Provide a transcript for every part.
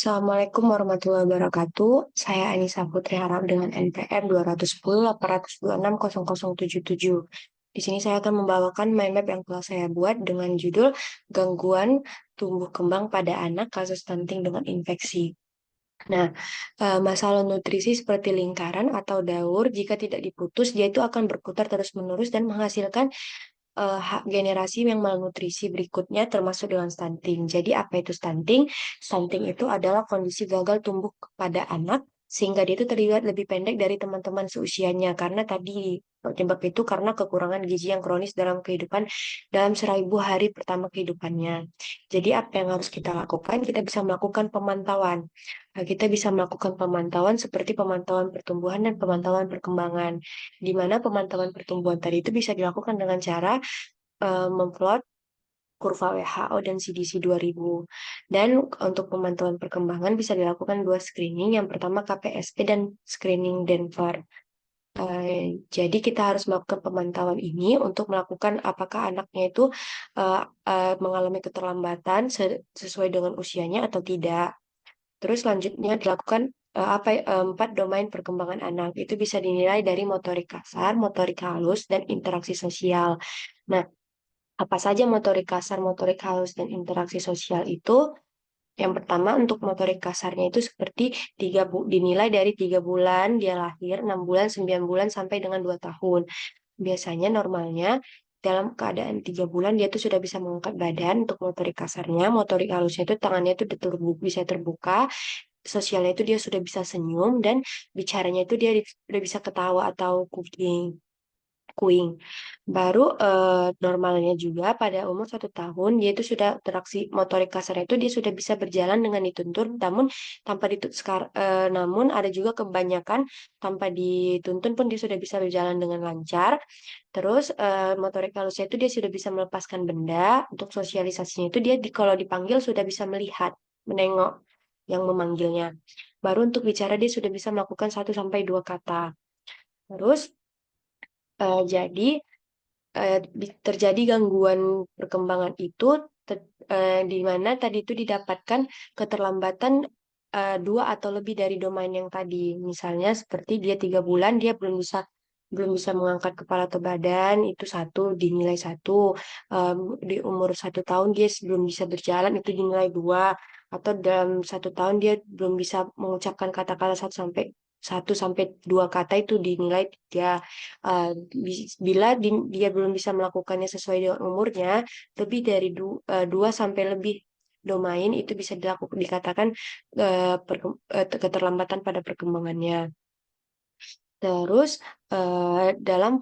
Assalamualaikum warahmatullahi wabarakatuh. Saya Anissa Putri Harap dengan NPM 210.826.0077. Di sini saya akan membawakan mind map yang telah saya buat dengan judul Gangguan Tumbuh Kembang pada Anak Kasus Stunting dengan Infeksi. Nah, masalah nutrisi seperti lingkaran atau daur, jika tidak diputus, dia itu akan berputar terus-menerus dan menghasilkan generasi yang malnutrisi berikutnya termasuk dengan stunting. Jadi apa itu stunting? Stunting itu adalah kondisi gagal tumbuh pada anak sehingga dia itu terlihat lebih pendek dari teman-teman seusianya karena tadi penyebab itu karena kekurangan gizi yang kronis dalam kehidupan dalam 1.000 hari pertama kehidupannya. Jadi apa yang harus kita lakukan? Kita bisa melakukan pemantauan. Kita bisa melakukan pemantauan seperti pemantauan pertumbuhan dan pemantauan perkembangan, di mana pemantauan pertumbuhan tadi itu bisa dilakukan dengan cara memplot kurva WHO dan CDC 2000. Dan untuk pemantauan perkembangan bisa dilakukan dua screening, yang pertama KPSP dan screening Denver. Jadi kita harus melakukan pemantauan ini untuk melakukan apakah anaknya itu eh, mengalami keterlambatan sesuai dengan usianya atau tidak. Terus selanjutnya dilakukan 4 domain perkembangan anak. Itu bisa dinilai dari motorik kasar, motorik halus, dan interaksi sosial. Nah, apa saja motorik kasar, motorik halus, dan interaksi sosial itu? Yang pertama untuk motorik kasarnya itu seperti dinilai dari 3 bulan dia lahir, 6 bulan, 9 bulan sampai dengan 2 tahun. Biasanya normalnya dalam keadaan 3 bulan dia tuh sudah bisa mengangkat badan untuk motorik kasarnya, motorik halusnya itu tangannya itu bisa terbuka, sosialnya itu dia sudah bisa senyum dan bicaranya itu dia udah bisa ketawa atau kuing. Baru normalnya juga pada umur 1 tahun dia itu sudah interaksi motorik kasarnya itu dia sudah bisa berjalan dengan dituntun, namun tanpa namun ada juga kebanyakan tanpa dituntun pun dia sudah bisa berjalan dengan lancar. Terus motorik halusnya itu dia sudah bisa melepaskan benda. Untuk sosialisasinya itu dia kalau dipanggil sudah bisa melihat, menengok yang memanggilnya. Baru untuk bicara dia sudah bisa melakukan 1 sampai 2 kata. Terus jadi terjadi gangguan perkembangan itu di mana tadi itu didapatkan keterlambatan 2 atau lebih dari domain yang tadi. Misalnya seperti dia 3 bulan dia belum bisa mengangkat kepala atau badan, itu satu dinilai satu. Di umur 1 tahun dia belum bisa berjalan, itu dinilai dua. Atau dalam 1 tahun dia belum bisa mengucapkan kata-kata 1 sampai 2 kata, itu dinilai 3. Eh, Bila dia belum bisa melakukannya sesuai dengan umurnya, lebih dari 2 sampai lebih domain itu bisa dikatakan keterlambatan pada perkembangannya. Terus dalam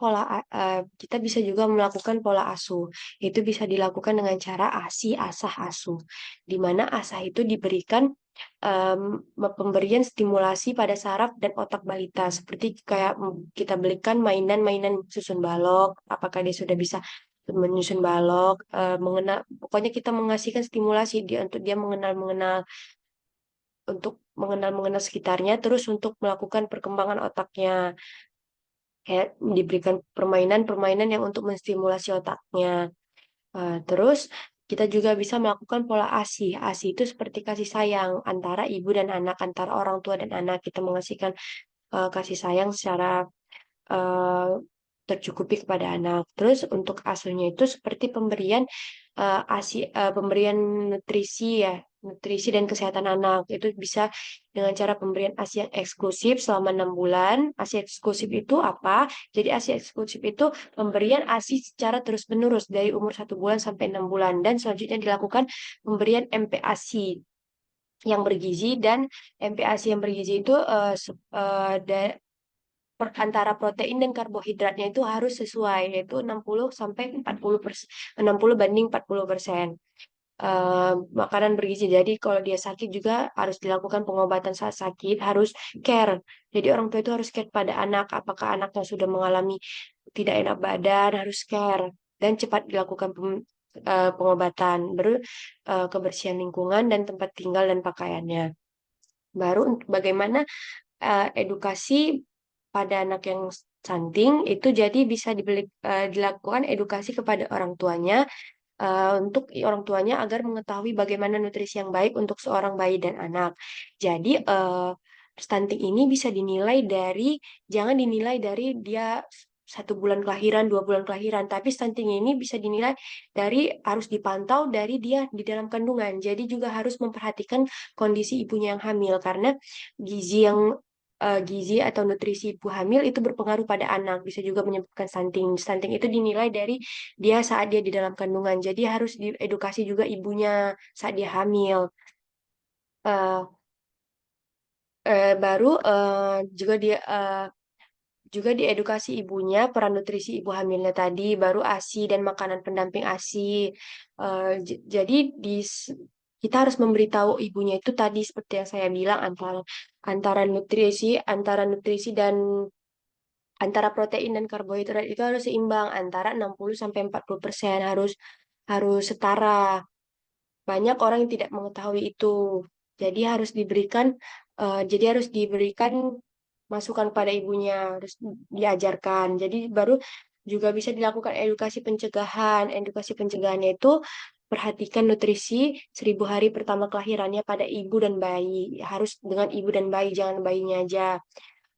kita bisa juga melakukan pola asuh. Itu bisa dilakukan dengan cara ASI, asah asuh, di mana asah itu diberikan em, pemberian stimulasi pada saraf dan otak balita, seperti kayak kita belikan mainan-mainan susun balok, apakah dia sudah bisa menyusun balok, mengenal, pokoknya kita mengasihkan stimulasi dia untuk dia mengenal sekitarnya, terus untuk melakukan perkembangan otaknya. Kayak diberikan permainan-permainan yang untuk menstimulasi otaknya. Terus kita juga bisa melakukan pola ASI. ASI itu seperti kasih sayang antara ibu dan anak, antara orang tua dan anak. Kita mengasihkan kasih sayang secara eh, tercukupi kepada anak. Terus untuk asuhnya itu seperti pemberian nutrisi ya, nutrisi dan kesehatan anak. Itu bisa dengan cara pemberian ASI yang eksklusif selama 6 bulan. ASI eksklusif itu apa? Jadi ASI eksklusif itu pemberian ASI secara terus-menerus dari umur 1 bulan sampai 6 bulan, dan selanjutnya dilakukan pemberian MPASI yang bergizi. Dan MPASI yang bergizi itu antara protein dan karbohidratnya itu harus sesuai, yaitu 60 sampai 40%, 60 banding 40%. Makanan bergizi. Jadi kalau dia sakit juga harus dilakukan pengobatan saat sakit, harus care. Jadi orang tua itu harus care pada anak, apakah anaknya sudah mengalami tidak enak badan, harus care dan cepat dilakukan pengobatan. Baru kebersihan lingkungan dan tempat tinggal dan pakaiannya. Baru untuk bagaimana edukasi pada anak yang stunting itu, jadi bisa dilakukan edukasi kepada orang tuanya untuk orang tuanya agar mengetahui bagaimana nutrisi yang baik untuk seorang bayi dan anak. Jadi, stunting ini bisa dinilai dari, jangan dinilai dari dia 1 bulan kelahiran, 2 bulan kelahiran, tapi stunting ini bisa dinilai dari, harus dipantau dari dia di dalam kandungan. Jadi juga harus memperhatikan kondisi ibunya yang hamil, karena gizi atau nutrisi ibu hamil itu berpengaruh pada anak, bisa juga menyebabkan stunting. Stunting itu dinilai dari dia saat dia di dalam kandungan. Jadi harus diedukasi juga ibunya saat dia hamil. Eh, baru juga dia juga diedukasi ibunya peran nutrisi ibu hamilnya tadi, baru ASI dan makanan pendamping ASI. Jadi kita harus memberitahu ibunya itu tadi seperti yang saya bilang, antara antara nutrisi dan antara protein dan karbohidrat itu harus seimbang, antara 60 sampai 40%, harus harus setara. Banyak orang yang tidak mengetahui itu. Jadi harus diberikan masukan pada ibunya, harus diajarkan. Jadi baru juga bisa dilakukan edukasi pencegahan. Edukasi pencegahannya itu perhatikan nutrisi 1.000 hari pertama kelahirannya pada ibu dan bayi. Harus dengan ibu dan bayi, jangan bayinya aja.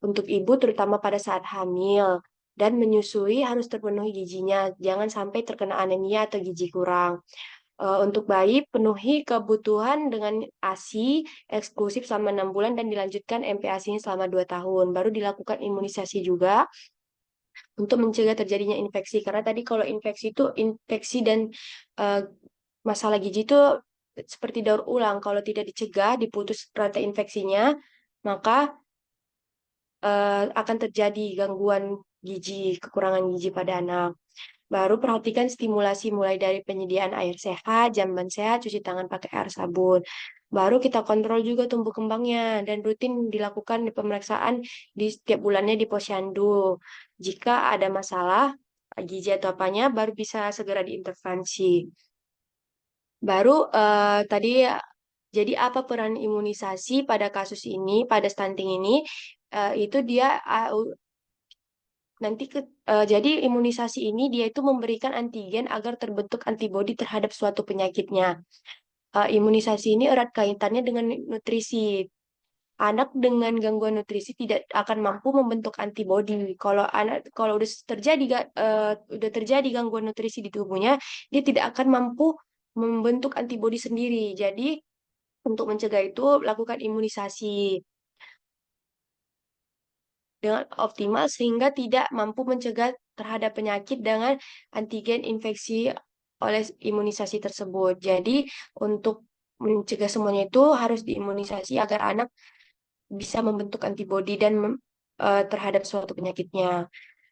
Untuk ibu terutama pada saat hamil dan menyusui harus terpenuhi gizinya. Jangan sampai terkena anemia atau gizi kurang. Untuk bayi, penuhi kebutuhan dengan ASI eksklusif selama 6 bulan dan dilanjutkan MPASI-nya selama 2 tahun. Baru dilakukan imunisasi juga untuk mencegah terjadinya infeksi. Karena tadi kalau infeksi dan eh, masalah gizi itu seperti daur ulang. Kalau tidak dicegah, diputus rantai infeksinya, maka akan terjadi gangguan gizi, kekurangan gizi pada anak. Baru perhatikan stimulasi mulai dari penyediaan air sehat, jamban sehat, cuci tangan pakai air sabun. Baru kita kontrol juga tumbuh kembangnya dan rutin dilakukan pemeriksaan di setiap bulannya di posyandu. Jika ada masalah gizi atau apanya, baru bisa segera diintervensi. Baru tadi, jadi apa peran imunisasi pada kasus ini, pada stunting ini? Itu dia jadi imunisasi ini dia itu memberikan antigen agar terbentuk antibodi terhadap suatu penyakitnya. Imunisasi ini erat kaitannya dengan nutrisi. Anak dengan gangguan nutrisi tidak akan mampu membentuk antibodi. Kalau udah terjadi gangguan nutrisi di tubuhnya, dia tidak akan mampu membentuk antibodi sendiri. Jadi untuk mencegah itu lakukan imunisasi dengan optimal sehingga tidak mampu mencegah terhadap penyakit dengan antigen infeksi oleh imunisasi tersebut. Jadi untuk mencegah semuanya itu harus diimunisasi agar anak bisa membentuk antibodi terhadap suatu penyakitnya.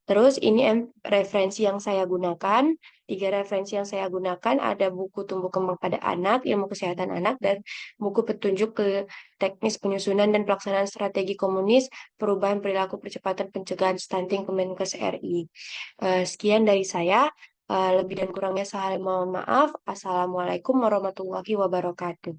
Terus ini referensi yang saya gunakan. 3 referensi yang saya gunakan ada buku Tumbuh Kembang pada Anak, Ilmu Kesehatan Anak, dan buku Petunjuk ke Teknis Penyusunan dan Pelaksanaan Strategi Komunis Perubahan Perilaku Percepatan Pencegahan Stunting Kemenkes RI. Sekian dari saya. Lebih dan kurangnya saya mohon maaf. Assalamualaikum warahmatullahi wabarakatuh.